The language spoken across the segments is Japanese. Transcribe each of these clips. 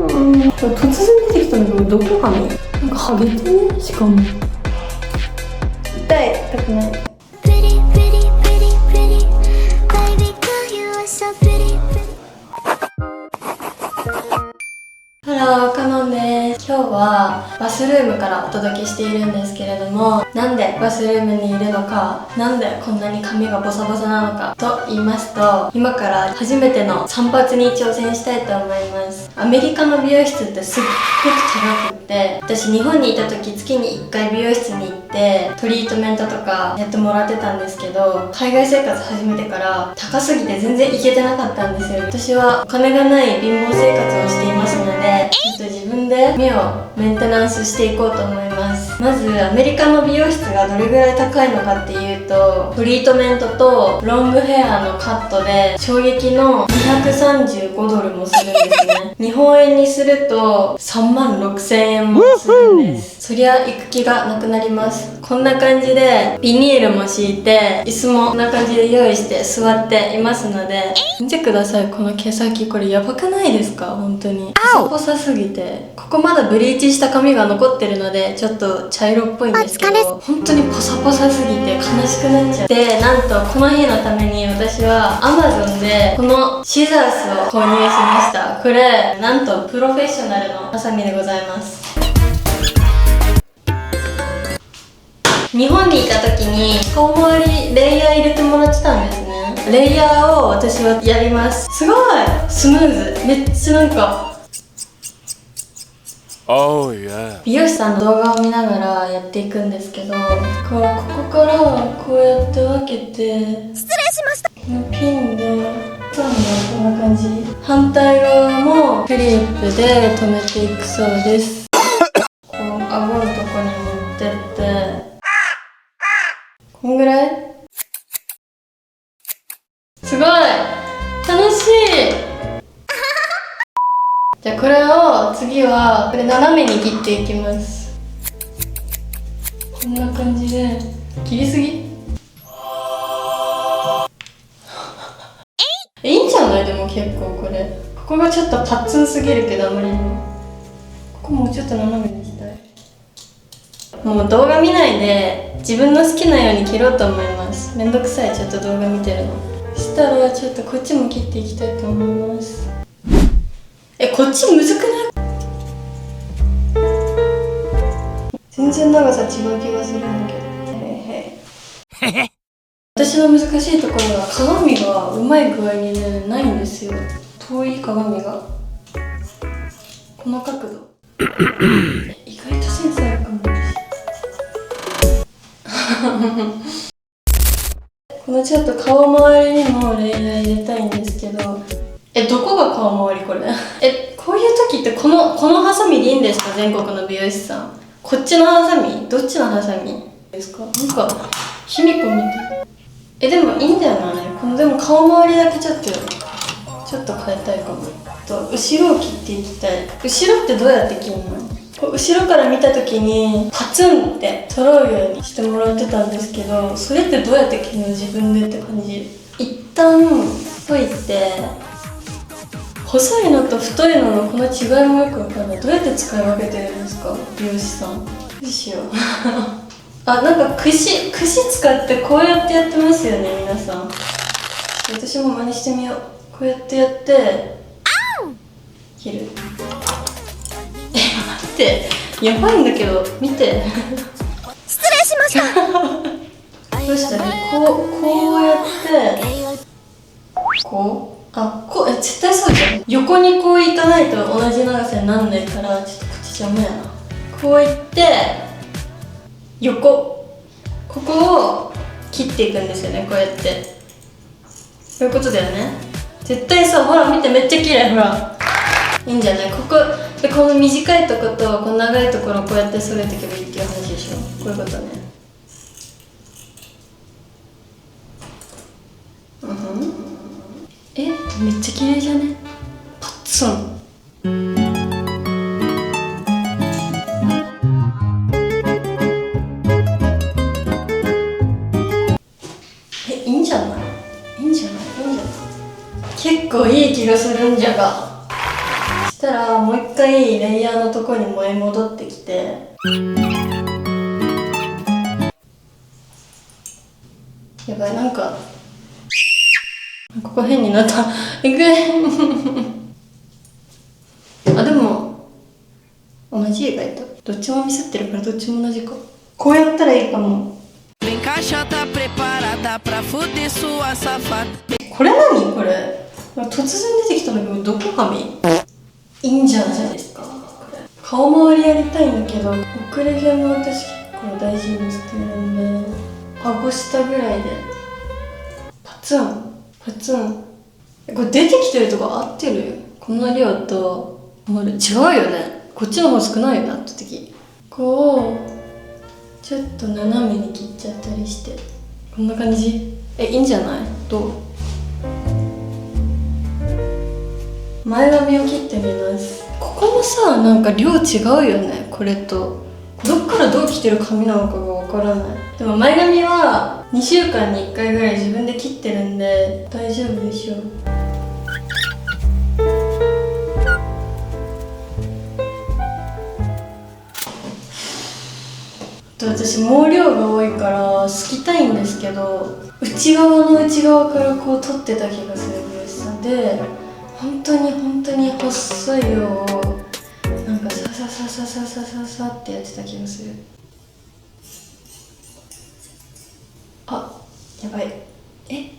突然出てきたんだけど、どこかね、なんかハゲてね、しかも痛い、痛くない。ハロー、カノンです。今日はバスルームからお届けしているんですけれども、なんでバスルームにいるのか、なんでこんなに髪がボサボサなのかと言いますと、今から初めての散髪に挑戦したいと思います。アメリカの美容室ってすっごく高くって、私日本にいた時月に1回美容室に行ってトリートメントとかやってもらってたんですけど、海外生活始めてから高すぎて全然行けてなかったんですよ。私はお金がない貧乏生活をしていますので、ちょっと自分で目をメンテナンスしていこうと思います。まずアメリカの美容室がどれぐらい高いのかっていうと、トリートメントとロングヘアのカットで衝撃の235ドルもするんですね。日本円にすると3万6000円もするんです。そりゃ行く気がなくなります。こんな感じでビニールも敷いて、椅子もこんな感じで用意して座っていますので、見てください、この毛先。これやばくないですか？本当にポサポサすぎて、ここまだブリーチした髪が残ってるのでちょっと茶色っぽいんですけど、本当にポサポサすぎて悲しくなっちゃう。で、なんとこの日のために私は Amazon でこのシザースを購入しました。これなんとプロフェッショナルのハサミでございます。日本にいた時に顔周りレイヤー入れてもらってたんですね。レイヤーを私はやります。すごいスムーズ、めっちゃなんか美容師さんの動画を見ながらやっていくんですけど、ここからこうやって分けて、失礼しました、このピンでこんな感じ。反対側もクリップで留めていくそうです。こう顎のとこに持ってってこんぐらい。すごい楽しい。じゃあこれを次はこれ斜めに切っていきます。こんな感じで。切りすぎいいんじゃない？でも結構これ、ここがちょっとパッツンすぎるけど、あまりにもここもうちょっと斜めにしたい。もう動画見ないで自分の好きなように切ろうと思います。めんどくさい、ちょっと動画見てるの。そしたらちょっとこっちも切っていきたいと思います。こっちむずくない？全然長さ違う気がするんだけど。私の難しいところは鏡がうまい具合にね、ないんですよ。遠い鏡が。この角度意外とセンスあるかも。このちょっと顔周りにもレイヤー入れたいんですけど、どこが顔周りこれこういう時ってこのハサミでいいんですか？全国の美容師さん。こっちのハサミ？どっちのハサミですか？なんか卑弥呼みたい。でもいいんじゃない？でも顔周りだけちょっと変えたいかも。と後ろを切っていきたい。後ろってどうやって切るの？こう後ろから見た時にパツンって揃うようにしてもらってたんですけど、それってどうやって切るの？自分でって感じ。一旦解いて、細いのと太いののこの違いもよくわかんない。どうやって使い分けてるんですか？美容師さん。どうしようなんか串使ってこうやってやってますよね、皆さん。私も真似してみよう。こうやってやって切る。待って、やばいんだけど、見て失礼しましたどうしたらこうやって絶対そうじゃん。横にこういかないと同じ長さになんないから、ちょっとこっち邪魔やな。こういってここを切っていくんですよね、こうやって。そういうことだよね。絶対そう。ほら見て、めっちゃ綺麗。ほらいいんじゃない？この短いとことこの長いところをこうやって揃えていけばいいっていう話でしょ。こういうことね。めっちゃ綺麗じゃね？パッツン。いいんじゃない？結構いい気がするんじゃが。そしたしたらもう一回レイヤーのとこに燃え戻ってきて、やばい、なんかここ変になった。えぐいあ、でも同じ意外とどっちもミスってるからどっちも同じか。こうやったらいいかも。これ何これ、突然出てきたんだけど、どこ髪いいんじゃないですか。これ顔周りやりたいんだけど、遅れ毛も私結構大事にしてるんで、顎下ぐらいでパツンパツン。これ出てきてるとこ合ってる？この量と違うよね。こっちの方少ないよね、圧倒的。こうちょっと斜めに切っちゃったりして、こんな感じ。いいんじゃない？どう？前髪を切ってみます。ここもさ、なんか量違うよね、これと。どっからどう切ってる髪なのかがわからない。でも前髪は2週間に1回ぐらい自分で切ってるんで大丈夫でしょう。私毛量が多いからすきたいんですけど、内側の内側からこう取ってた気がする美しさで、本当に細い量をなんかササササササササってやってた気がする。あ、やばい。え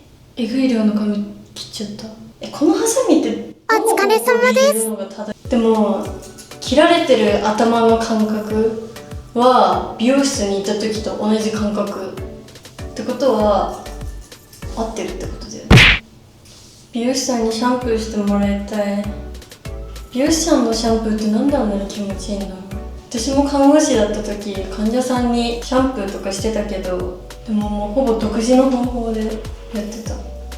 ぐい量の髪切っちゃった。このハサミってお疲れ様です。でも切られてる頭の感覚は美容室に行った時と同じ感覚ってことは合ってるってことだよね。美容師さんにシャンプーしてもらいたい。美容師さんのシャンプーってなんであんなに気持ちいいんだろう。私も看護師だった時患者さんにシャンプーとかしてたけど、でももうほぼ独自の方法でやってた。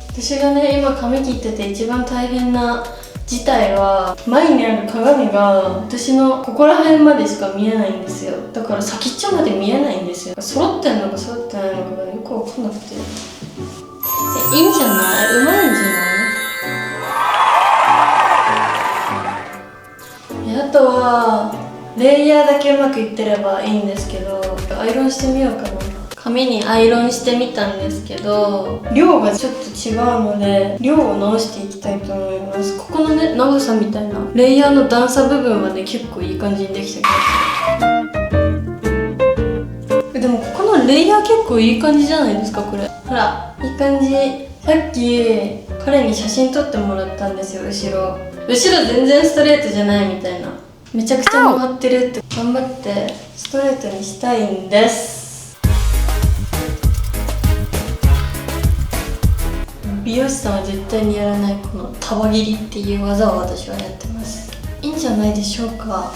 私がね、今髪切ってて一番大変な事態は、前にある鏡が私のここら辺までしか見えないんですよ。だから先っちょまで見えないんですよ。揃ってんのか揃ってないのかがよく分かんなくて。いいんじゃない？うまいんじゃない？あとはレイヤーだけうまくいってればいいんですけど、アイロンしてみようかな。髪にアイロンしてみたんですけど、量がちょっと違うので量を直していきたいと思います。ここのね、長さみたいなレイヤーの段差部分はね、結構いい感じにできた気がする。でもここのレイヤー結構いい感じじゃないですか、これ。ほら、いい感じ。さっき彼に写真撮ってもらったんですよ。後ろ全然ストレートじゃないみたいな、めちゃくちゃ曲がってるって。頑張ってストレートにしたいんです。美容師さんは絶対にやらないこの束切りっていう技を私はやってます。いいんじゃないでしょうか。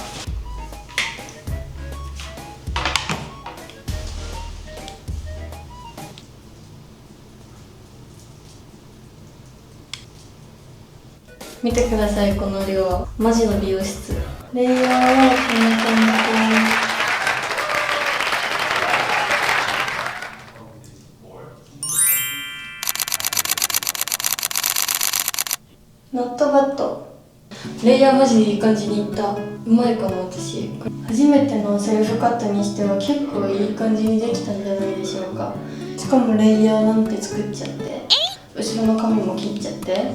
見てください、この量。マジの美容室。レイヤーはこんな感じ。ノットバット。レイヤーマジでいい感じにいった。うまいかな、私。初めてのセルフカットにしては結構いい感じにできたんじゃないでしょうか。しかもレイヤーなんて作っちゃって、後ろの髪も切っちゃって、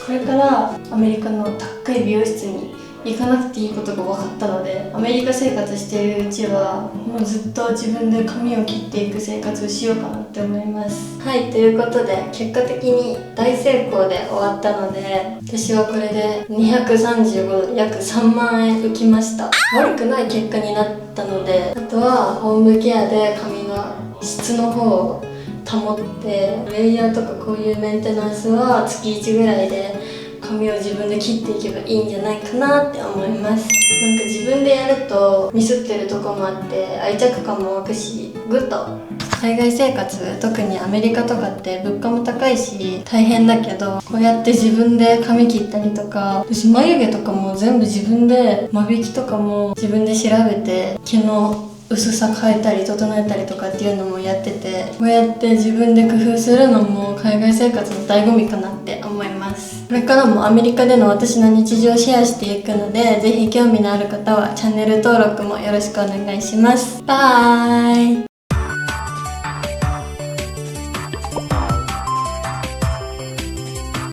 これからアメリカの高い美容室に行かなくていいことが分かったので、アメリカ生活しているうちはもうずっと自分で髪を切っていく生活をしようかなって思います。はい、ということで結果的に大成功で終わったので、私はこれで235ドル、約3万円浮きました。悪くない結果になったので、あとはホームケアで髪の質の方を保って、レイヤーとかこういうメンテナンスは月1ぐらいで髪を自分で切っていけばいいんじゃないかなって思います。なんか自分でやるとミスってるとこもあって愛着感も湧くし、ぐっと海外生活、特にアメリカとかって物価も高いし大変だけど、こうやって自分で髪切ったりとか、私眉毛とかも全部自分で、間引きとかも自分で調べて毛の薄さ変えたり整えたりとかっていうのもやってて、こうやって自分で工夫するのも海外生活の醍醐味かなって思います。これからもアメリカでの私の日常をシェアしていくので、ぜひ興味のある方はチャンネル登録もよろしくお願いします。バイ。